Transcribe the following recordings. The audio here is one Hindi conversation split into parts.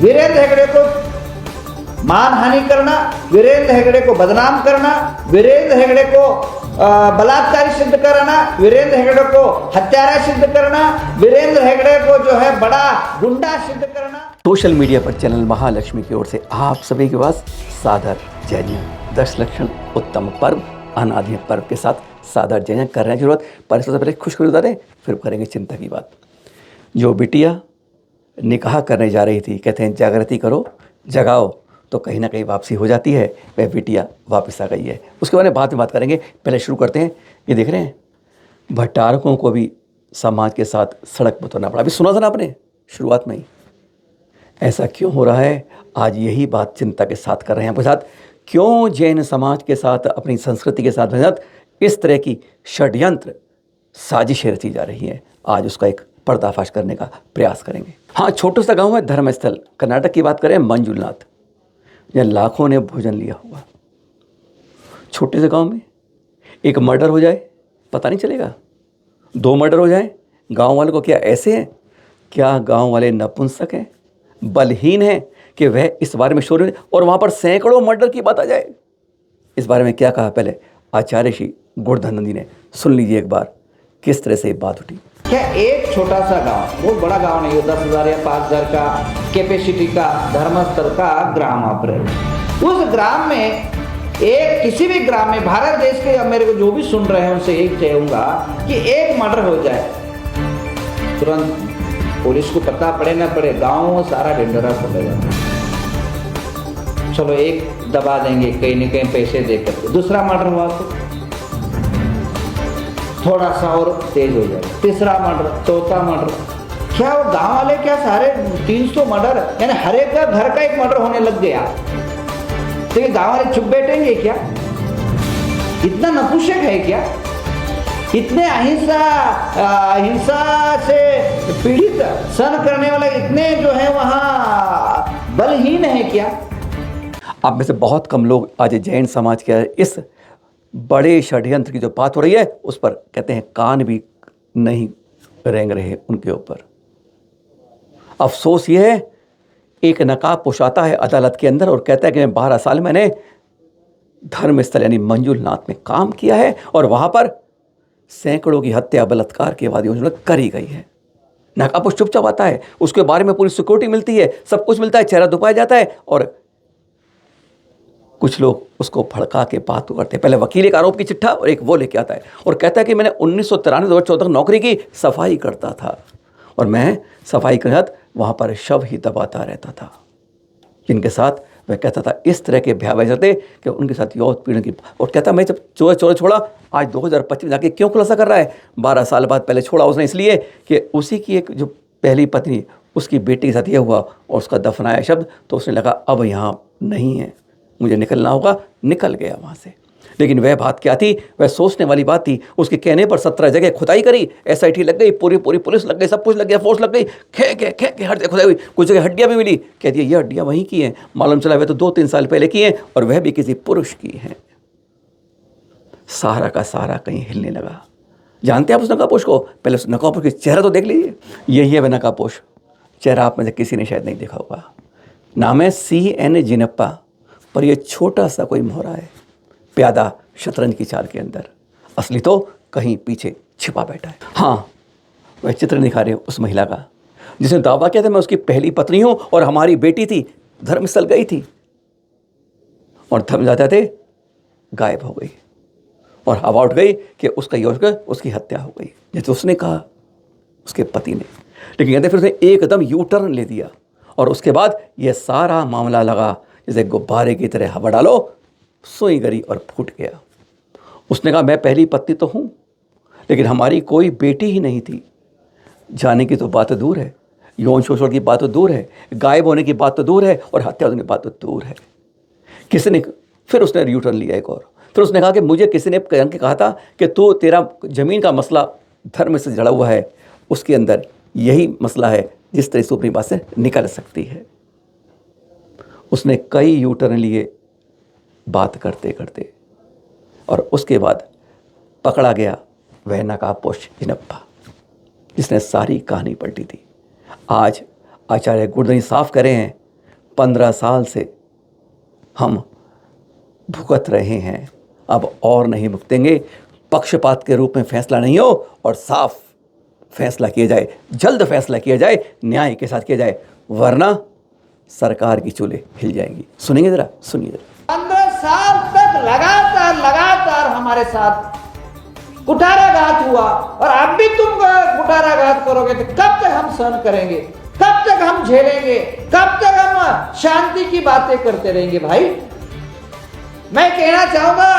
वीरेंद्र हेगड़े को मानहानि करना, वीरेंद्र हेगड़े को बदनाम करना, वीरेंद्र हेगड़े को बलात्कारी सिद्ध करना, वीरेंद्र हेगड़े को हत्यारा सिद्ध करना, वीरेंद्र हेगड़े को जो है बड़ा गुंडा सिद्ध करना। सोशल मीडिया पर चैनल महालक्ष्मी की ओर से आप सभी के पास सादर जय जय। 10 लक्षण उत्तम पर्व अनादि पर्व के साथ सादर जय जय करने की जरूरत। पर सबसे पहले खुशखबरी बता दें, फिर करेंगे चिंता की बात। जो बिटिया निकाह करने जा रही थी, कहते हैं जागृति करो जगाओ, तो कहीं ना कहीं वापसी हो जाती है। वह बिटिया वापस आ गई है, उसके बारे में बाद में बात करेंगे। पहले शुरू करते हैं। ये देख रहे हैं, भट्टारकों को भी समाज के साथ सड़क पर उतरना पड़ा। अभी सुना था ना आपने शुरुआत में ही। ऐसा क्यों हो रहा है, आज यही बात चिंता के साथ कर रहे हैं आपके साथ। क्यों जैन समाज के साथ, अपनी संस्कृति के साथ इस तरह की षड्यंत्र साजिशें रची जा रही हैं, आज उसका एक पर्दाफाश करने का प्रयास करेंगे। हाँ, छोटा सा गांव है धर्मस्थल, कर्नाटक की बात करें, मंजुनाथ, जहाँ लाखों ने भोजन लिया हुआ। छोटे से गांव में एक मर्डर हो जाए पता नहीं चलेगा, 2 मर्डर हो जाए, गांव वालों को क्या ऐसे हैं? क्या गांव वाले नपुंसक हैं, बलहीन हैं कि वह इस बारे में शोर, और वहाँ पर सैकड़ों मर्डर की बात आ जाए? इस बारे में क्या कहा पहले आचार्य श्री गुणधन जी ने, सुन लीजिए एक बार किस तरह से ये बात उठी। क्या एक छोटा सा गांव, बहुत बड़ा गांव नहीं हो, 10,000 या 5,000 का कैपेसिटी का धर्मस्थल का ग्राम आप रहे, उस ग्राम में एक, किसी भी ग्राम में भारत देश के, अब मेरे को जो भी सुन रहे हैं उनसे यही कहूंगा कि एक मर्डर हो जाए, तुरंत पुलिस को पता पड़े ना पड़े, गांव सारा ढिंढोरा खोलेगा। चलो एक दबा देंगे कहीं न कहीं पैसे देकर, दूसरा मर्डर हुआ तो थोड़ा सा और तेज हो जाए, तीसरा मर्डर, चौथा मर्डर। क्या वो गांव वाले क्या सारे 300 मर्डर, यानी हर एक का घर का एक मर्डर होने लग गया, तो ये गांव वाले चुप बैठेंगे क्या? इतना नपुंसक है क्या? इतने हिंसा से पीड़ित सहन करने वाले इतने जो है वहां बलहीन है क्या? आप में से बहुत कम लोग आज जैन समाज के इस बड़े षड्यंत्र की जो बात हो रही है उस पर कहते हैं कान भी नहीं रेंग रहे उनके ऊपर। अफसोस ये है, एक नकाब पोशाता है अदालत के अंदर और कहता है कि मैं 12 साल मैंने धर्मस्थल यानी मंजुनाथ में काम किया है और वहां पर सैकड़ों की हत्या बलात्कार के बाद योजना करी गई है। नकाबपोश चुपचाप आता है, उसके बारे में पूरी सिक्योरिटी मिलती है, सब कुछ मिलता है, चेहरा दुपाया जाता है, और कुछ लोग उसको भड़का के बात करते हैं। पहले वकील एक आरोप की चिट्ठा और एक वो लेके आता है और कहता है कि मैंने 1993-2014 नौकरी की, सफाई करता था और मैं सफाई के साथ वहाँ पर शव ही दबाता रहता था, जिनके साथ वह कहता था इस तरह के भयावह जाते कि उनके साथ यौन पीड़न की। और कहता मैं जब चोर छोड़ा, आज 2025 में जाके क्यों खुलासा कर रहा है? 12 साल बाद पहले छोड़ा उसने इसलिए कि उसी की एक जो पहली पत्नी, उसकी बेटी के साथ यह हुआ और उसका दफनाया शब्द, तो उसने लगा अब यहाँ नहीं है, मुझे निकलना होगा, निकल गया वहाँ से। लेकिन वह बात क्या थी, वह सोचने वाली बात थी। उसके कहने पर 17 जगह खुदाई करी, SIT लग गई, पूरी पुलिस लग गई, सब कुछ लग गया, फोर्स लग गई, खे हर जगह खुदाई हुई, कुछ जगह हड्डियाँ भी मिली। कह दिया ये हड्डियाँ वहीं की हैं, मालूम चला वह तो 2-3 साल पहले की हैं और वह भी किसी पुरुष की हैं। सारा का सारा कहीं हिलने लगा। जानते हैं आप उस नकाबपोश को? पहले उस नकाबपोश के चेहरा तो देख लीजिए, यही है वह नकाबपोश। चेहरा आप में से किसी ने शायद नहीं देखा होगा। नाम है CN जिनप्पा, पर यह छोटा सा कोई मोहरा है, प्यादा शतरंज की चाल के अंदर, असली तो कहीं पीछे छिपा बैठा है। हाँ, वह चित्र दिखा रहे हो उस महिला का जिसने दावा किया था मैं उसकी पहली पत्नी हूं और हमारी बेटी थी, धर्मस्थल गई थी और धर्म जाते थे गायब हो गई और हवा उठ गई कि उसका योजना, उसकी हत्या हो गई, जैसे उसने कहा उसके पति ने। लेकिन कहते फिर उसने एकदम यू टर्न ले दिया और उसके बाद यह सारा मामला लगा जैसे गुब्बारे की तरह, हवा डालो सुई गरी और फूट गया। उसने कहा मैं पहली पत्नी तो हूँ, लेकिन हमारी कोई बेटी ही नहीं थी। जाने की तो बात दूर है, यौन शोषण की बात तो दूर है, गायब होने की बात तो दूर है और हत्या होने की बात तो दूर है। किसी ने फिर उसने यू टर्न लिया एक और, फिर उसने कहा कि मुझे किसी ने कहा था कि तू, तेरा ज़मीन का मसला धर्म से जुड़ा हुआ है, उसके अंदर यही मसला है जिस तरह से अपनी बात से निकल सकती है। उसने कई यू टर्न लिए बात करते करते और उसके बाद पकड़ा गया वह नकाबपोश जिनप्पा जिसने सारी कहानी पलटी थी। आज आचार्य गुणधनी साफ करे हैं 15 साल से हम भुगत रहे हैं, अब और नहीं भुगतेंगे। पक्षपात के रूप में फैसला नहीं हो और साफ फैसला किया जाए, जल्द फैसला किया जाए, न्याय के साथ किया जाए, वरना सरकार की चूल्हे हिल जाएंगी। सुनेंगे जरा, सुनिए जरा। 15 साल तक लगातार हमारे साथ कुठाराघात हुआ और अब भी तुम कुठाराघात करोगे तो कब तक हम सहन करेंगे, कब तक हम झेलेंगे, कब तक हम शांति की बातें करते रहेंगे? भाई, मैं कहना चाहूंगा,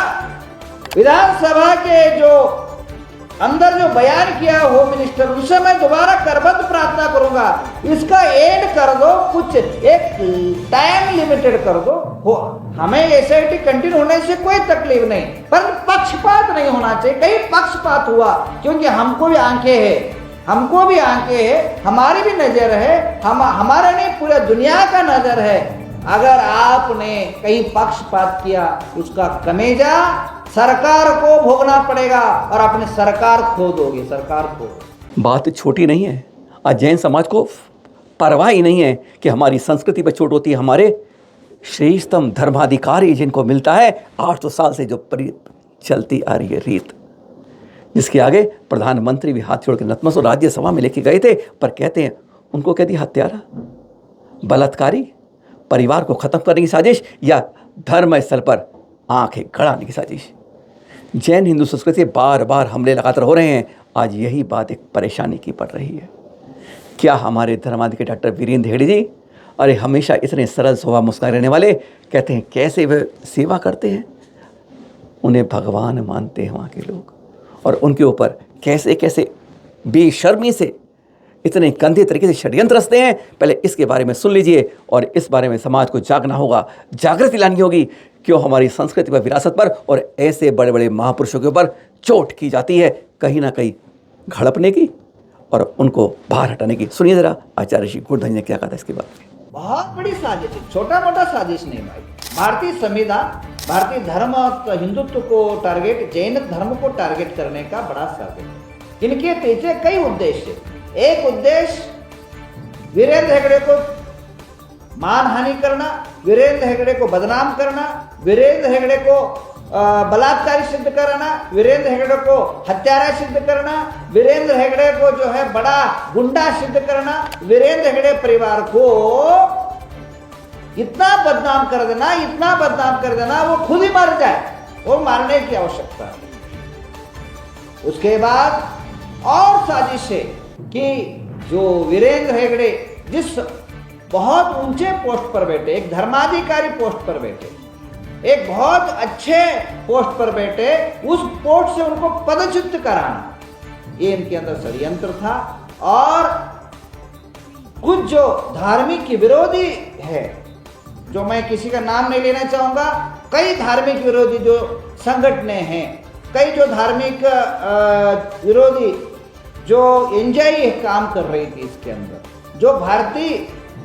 विधानसभा के जो अंदर जो बयान किया होम मिनिस्टर, उससे मैं दोबारा करबद्ध प्रार्थना करूंगा, इसका एंड कर दो, कुछ एक टाइम लिमिटेड कर दो। हो, हमें एसआईटी कंटिन्यू होने से कोई तकलीफ नहीं, पर पक्षपात नहीं होना चाहिए। कहीं पक्षपात हुआ, क्योंकि हमको भी आंखें हैं, हमारी भी नजर है, हमारा नहीं पूरा दुनिया का नजर है। अगर आपने कहीं पक्षपात किया, उसका कमेजा सरकार को भोगना पड़ेगा और अपनी सरकार खो दोगे, सरकार खो। बात छोटी नहीं है। आज जैन समाज को परवाह ही नहीं है कि हमारी संस्कृति पर चोट होती है। हमारे श्रेष्ठतम धर्माधिकारी जिनको मिलता है 800 साल से जो चलती आ रही है रीत, जिसके आगे प्रधानमंत्री भी हाथ छोड़ के नतमस्तक और राज्यसभा में लेके गए थे, पर कहते हैं उनको कह दिया हत्यारा, बलात्कारी, परिवार को खत्म करने की साजिश या धर्म स्थल पर आंखें गड़ाने की साजिश। जैन हिंदू संस्कृति से बार बार हमले लगातार हो रहे हैं। आज यही बात एक परेशानी की पड़ रही है। क्या हमारे धर्माधिकारी डॉक्टर वीरेंद्र हेगड़े जी, अरे हमेशा इतने सरल स्वभाव मुस्कुरा रहने वाले, कहते हैं कैसे वे सेवा करते हैं, उन्हें भगवान मानते हैं वहाँ के लोग, और उनके ऊपर कैसे कैसे बेशर्मी से इतने गंदे तरीके से षड्यंत्र रचते हैं। पहले इसके बारे में सुन लीजिए और इस बारे में समाज को जागना होगा, जागृति लानी होगी। क्यों हमारी संस्कृति पर, विरासत पर और ऐसे बड़े बड़े महापुरुषों के ऊपर चोट की जाती है, कहीं ना कहीं घड़पने की और उनको बाहर हटाने की। सुनिए जरा आचार्य श्री गुरुधन ने क्या कहा था इसके बारे में। बहुत बड़ी साजिश है, छोटा मोटा साजिश नहीं भाई। भारतीय संविधान, भारतीय धर्म और हिंदुत्व को टारगेट, जैन धर्म को टारगेट करने का बड़ा साजिश। इनके पीछे कई उद्देश्य। एक उद्देश्य वीरेंद्र हेगड़े को मानहानि करना, वीरेंद्र हेगड़े को बदनाम करना, वीरेंद्र हेगड़े को बलात्कारी सिद्ध करना, वीरेंद्र हेगड़े को हत्यारा सिद्ध करना, वीरेंद्र हेगड़े को जो है बड़ा गुंडा सिद्ध करना, वीरेंद्र हेगड़े परिवार को इतना बदनाम कर देना वो खुद ही मर जाए, वो मारने की आवश्यकता है। उसके बाद और साजिश है कि जो वीरेंद्र हेगड़े जिस बहुत ऊंचे पोस्ट पर बैठे, एक धर्माधिकारी पोस्ट पर बैठे, एक बहुत अच्छे पोस्ट पर बैठे, उस पोस्ट से उनको पदच्युत कराना, ये इनके अंदर षड्यंत्र था। और कुछ जो धार्मिक विरोधी है, जो मैं किसी का नाम नहीं लेना चाहूंगा, कई धार्मिक विरोधी जो संगठने हैं, कई जो धार्मिक विरोधी जो एनजीओ काम कर रही थी इसके अंदर, जो भारतीय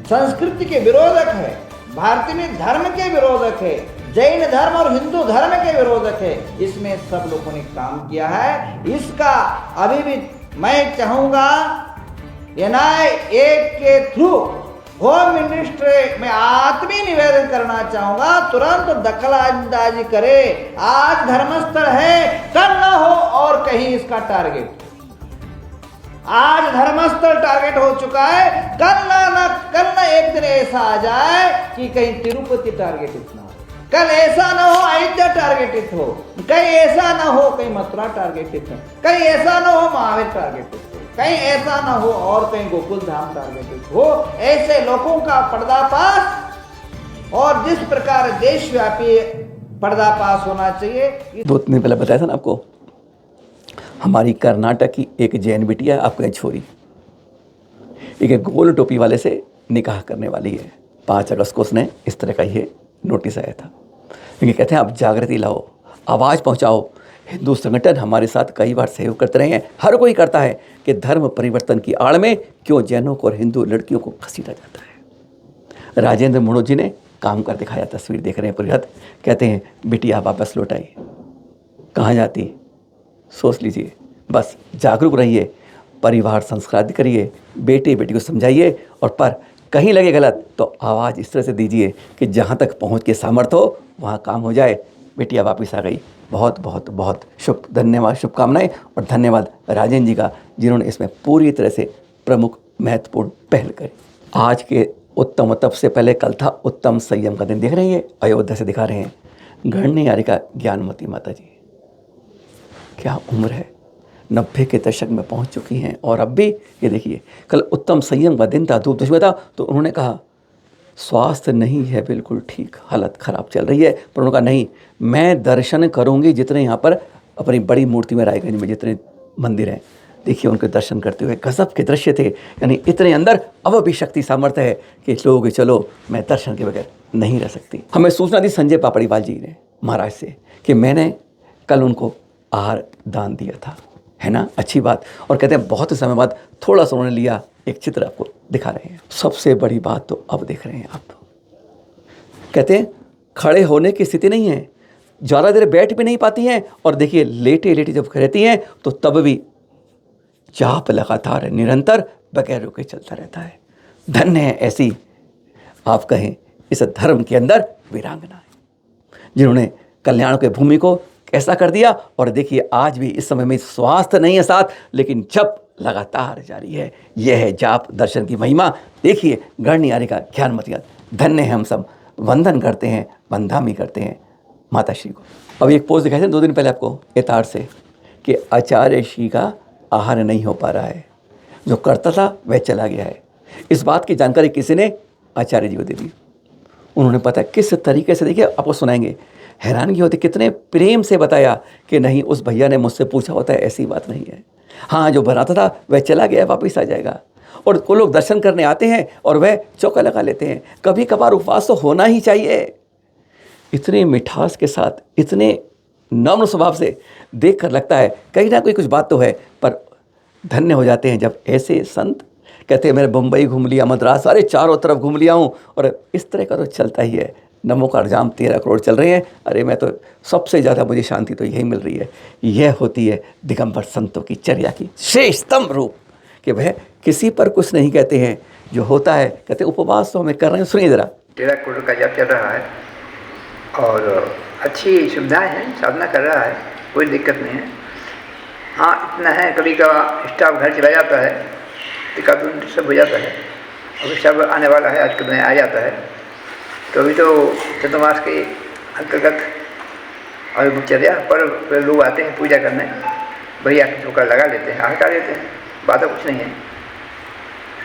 संस्कृति के विरोधक है, भारतीय धर्म के विरोधक है, जैन धर्म और हिंदू धर्म के विरोधक है, इसमें सब लोगों ने काम किया है। इसका अभी भी मैं चाहूंगा NIA के थ्रू होम मिनिस्ट्री में आत्मीय निवेदन करना चाहूंगा, तुरंत दखलंदाजी करे। आज धर्मस्थल है, कल न हो और कहीं इसका टारगेट। आज धर्मस्थल टारगेट हो चुका है, कल ना एक दिन ऐसा आ जाए कि कहीं तिरुपति टारगेटेड ना हो, कल ऐसा ना हो अयोध्या टारगेटेड हो, कहीं ऐसा ना हो कहीं मथुरा टारगेटेड हो, कहीं ऐसा ना हो महावीर टारगेटेड हो, कहीं ऐसा ना हो और कहीं गोकुल धाम टारगेटेड हो। ऐसे लोगों का पर्दाफाश और जिस प्रकार देशव्यापी पर्दाफाश होना चाहिए। 2 दिन पहले बताया था ना आपको, हमारी कर्नाटक की एक जैन बिटिया, आपकी छोरी, एक गोल टोपी वाले से निकाह करने वाली है। 5 अगस्त को उसने इस तरह का ये नोटिस आया था। क्योंकि कहते हैं आप जागृति लाओ, आवाज़ पहुंचाओ। हिंदू संगठन हमारे साथ कई बार सहयोग करते रहे हैं, हर कोई करता है कि धर्म परिवर्तन की आड़ में क्यों जैनों को और हिंदू लड़कियों को घसीटा जाता है। राजेंद्र मनोज जी ने काम कर दिखाया, तस्वीर देख रहे हैं पूरी रात। कहते हैं बिटिया वापस लौट आई, कहाँ जाती सोच लीजिए। बस जागरूक रहिए, परिवार संस्कार करिए, बेटे बेटी को समझाइए, और पर कहीं लगे गलत तो आवाज़ इस तरह से दीजिए कि जहाँ तक पहुँच के सामर्थ्य हो वहाँ काम हो जाए। बेटिया वापस आ गई। बहुत बहुत बहुत धन्यवाद, शुभकामनाएं और धन्यवाद राजेंद्र जी का, जिन्होंने इसमें पूरी तरह से प्रमुख महत्वपूर्ण पहल करी। आज के उत्तम तप से पहले कल था उत्तम संयम का दिन। देख रहे हैं, ये अयोध्या से दिखा रहे हैं गढ़नी यारिका ज्ञानमती माता जी। क्या उम्र है, 90 के दशक में पहुंच चुकी हैं और अब भी ये देखिए। कल उत्तम संयम का दिन था, धूप में था, तो उन्होंने कहा स्वास्थ्य नहीं है बिल्कुल ठीक, हालत ख़राब चल रही है, पर उन्होंने कहा नहीं, मैं दर्शन करूंगी जितने यहाँ पर अपनी बड़ी मूर्ति में रायगंज में जितने मंदिर हैं। देखिए उनके दर्शन करते हुए गजब के दृश्य थे। यानी इतने अंदर अब भी शक्ति सामर्थ्य है कि लोग चलो मैं दर्शन के बगैर नहीं रह सकती। हमें सूचना दी संजय पापड़ीवाल जी ने महाराज से कि मैंने कल उनको आहार दान दिया था, है ना, अच्छी बात। और कहते हैं बहुत समय बाद थोड़ा सा उन्होंने लिया, एक चित्र आपको दिखा रहे हैं। सबसे बड़ी बात तो अब देख रहे हैं आप, कहते हैं खड़े होने की स्थिति नहीं है, ज़्यादा देर बैठ भी नहीं पाती हैं, और देखिए लेटे लेटे जब रहती हैं तो तब भी जाप लगातार निरंतर बगैर रुके चलता रहता है। धन्य है ऐसी, आप कहें इस धर्म के अंदर वीरांगना है, जिन्होंने कल्याण के भूमि को कैसा कर दिया। और देखिए आज भी इस समय में स्वास्थ्य नहीं है साथ, लेकिन जप लगातार जारी है। यह है जाप दर्शन की महिमा। देखिए गढ़नी यारिका ज्ञानमती, धन्य है हम सब, वंदन करते हैं, वंदामी करते हैं माता श्री को। अभी एक पोस्ट दिखाई थी 2 दिन पहले आपको एतार से कि आचार्य श्री का आहार नहीं हो पा रहा है, जो करता था वह चला गया है। इस बात की जानकारी किसी ने आचार्य जी को दे दी। उन्होंने पता किस तरीके से, देखिए आपको सुनाएंगे, हैरानगी होती, कितने प्रेम से बताया कि नहीं उस भैया ने मुझसे पूछा होता है, ऐसी बात नहीं है। हाँ, जो बनाता था वह चला गया, वापस आ जाएगा। और को लोग दर्शन करने आते हैं और वह चौका लगा लेते हैं। कभी कभार उपवास तो होना ही चाहिए। इतने मिठास के साथ, इतने नम्र स्वभाव से देख कर लगता है कहीं ना कोई कुछ बात तो है। पर धन्य हो जाते हैं जब ऐसे संत कहते हैं मैंने मुंबई घूम लिया, मद्रास, सारे चारों तरफ घूम लिया हूँ, और इस तरह का तो चलता ही है। नमो का एग्जाम 13 करोड़ चल रहे हैं, अरे मैं तो सबसे ज़्यादा मुझे शांति तो यही मिल रही है। यह होती है दिगंबर संतों की चर्या की श्रेष्ठतम रूप, कि वह किसी पर कुछ नहीं कहते हैं, जो होता है कहते उपवास तो हमें कर रहे हैं। सुनिए ज़रा। 13 करोड़ का जप चल रहा है और अच्छी सुविधाएं हैं, साधना कर रहा है, कोई दिक्कत नहीं है। हाँ इतना है, कभी का स्टाफ घर चला जाता है, टिकाटून सब हो जाता है, अभी सब आने वाला है, आज के दिन आ जाता है। तो अभी तो चतुर्मास के अंतर्गत और चर्या पर लोग आते हैं पूजा करने, भैया के चौका लगा लेते हैं, हटा लेते हैं, बात कुछ नहीं है,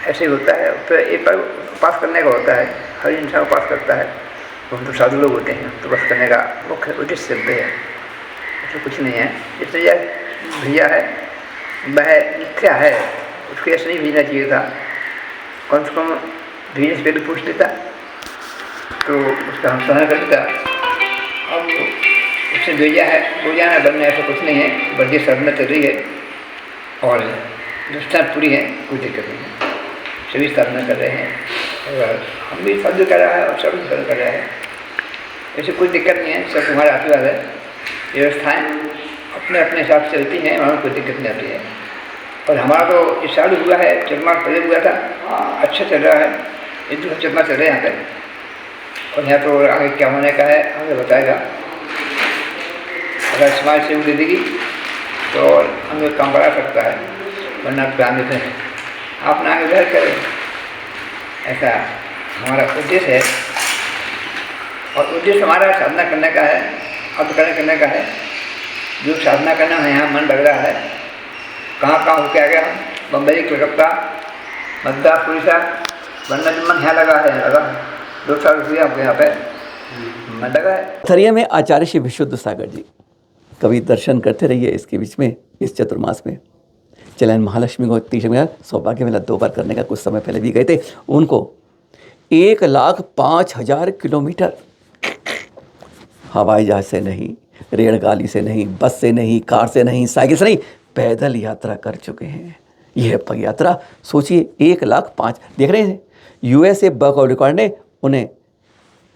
ऐसे ही होता है। तो एक पर उपास करने का होता है, हर इंसान उपास करता है, हम तो साधु लोग होते हैं, तो बस करने का मुख्य उद्देश्य चलते हैं, ऐसा कुछ नहीं है। इसलिए भैया है वह मिथ्या है, उसको ऐसे नहीं भेजना चाहिए था, कम से कम भेजने से पहले पूछ लेता तो उसका हम सहन कर लेता। अब उसने भेजा है, रोजाना बनना ऐसा कुछ नहीं है, बढ़िया साधना चल रही है और दृष्टा पूरी है, कोई दिक्कत नहीं है, सभी साधना कर रहे हैं और हम भी साधु कर रहा है और सब साधु कर रहा है, ऐसे कोई दिक्कत नहीं है। सब तुम्हारा आशीर्वाद है। व्यवस्थाएँ अपने अपने हिसाब से चलती हैं, वहाँ कोई दिक्कत नहीं आती है। और हमारा तो इस साल हुआ है, चरमा पहले हुआ था, अच्छा चल रहा है, एक दूसरा चरमा चल रहे हैं यहाँ पर। और यहाँ तो आगे क्या होने का है आगे बताएगा। अगर समाज से दे देगी तो हमें काम बढ़ा सकता है, वरना ध्यान देते हैं आप ना आगे बढ़ करें, ऐसा हमारा उद्देश्य है। और उद्देश्य हमारा साधना करने का है, अब करने का है। जो साधना करना है यहाँ मन लग रहा है, कहाँ होके आ गया हम, बम्बई कलकत्ता मद्रास उड़ीसा, वरना जो मन यहाँ लगा है, लगा 2 साल रुपया आपको यहाँ पे मन लगा है। थरिया में आचार्य श्री विशुद्ध सागर जी, कभी दर्शन करते रहिए इसके बीच में, इस चतुर्मास में। चलन महालक्ष्मी को तीसरे में सौभाग्य मेला 2 बार करने का कुछ समय पहले भी गए थे। उनको 1,05,000 किलोमीटर हवाई जहाज से नहीं, रेलगाड़ी से नहीं, बस से नहीं, कार से नहीं, साइकिल से नहीं, पैदल यात्रा कर चुके हैं। यह पग यात्रा सोचिए 1,05,000। देख रहे हैं USA बुक ऑफ रिकॉर्ड ने उन्हें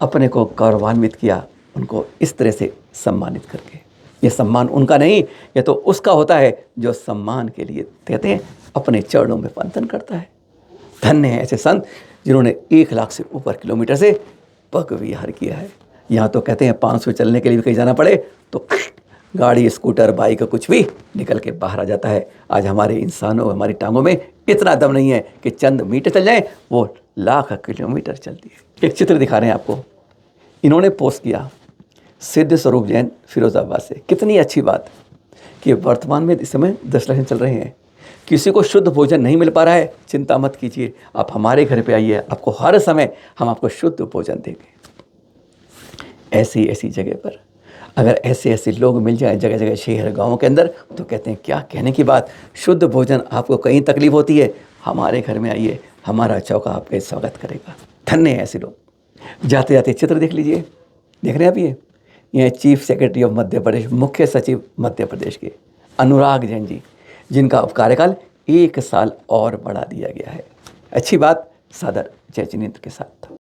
अपने को गौरवान्वित किया, उनको इस तरह से सम्मानित करके। ये सम्मान उनका नहीं, ये तो उसका होता है जो सम्मान के लिए कहते हैं अपने चरणों में वंदन करता है। धन्य है ऐसे संत जिन्होंने 1 लाख से ऊपर किलोमीटर से पग विहार किया है। यहाँ तो कहते हैं 500 चलने के लिए भी कहीं जाना पड़े तो गाड़ी, स्कूटर, बाइक कुछ भी निकल के बाहर आ जाता है। आज हमारे इंसानों, हमारी टांगों में इतना दम नहीं है कि चंद मीटर चल जाएं, वो लाख किलोमीटर चलती है। एक चित्र दिखा रहे हैं आपको, इन्होंने पोस्ट किया सिद्ध स्वरूप जैन फिरोजाबाद से। कितनी अच्छी बात कि वर्तमान में इस समय 10 लक्षण चल रहे हैं। किसी को शुद्ध भोजन नहीं मिल पा रहा है, चिंता मत कीजिए, आप हमारे घर पे आइए, आपको हर समय हम आपको शुद्ध भोजन देंगे। ऐसी ऐसी जगह पर अगर ऐसे ऐसे लोग मिल जाएं जगह जगह, शहर गाँव के अंदर, तो कहते हैं क्या कहने की बात। शुद्ध भोजन, आपको कहीं तकलीफ होती है, हमारे घर में आइए, हमारा चौका आपका स्वागत करेगा। धन्य है ऐसे लोग। जाते जाते चित्र देख लीजिए, देख रहे हैं आप, ये chief secretary of Madhya Pradesh, मुख्य सचिव मध्य प्रदेश के अनुराग जैन जी, जिनका कार्यकाल 1 साल और बढ़ा दिया गया है। अच्छी बात, सादर जय जिनेंद्र के साथ।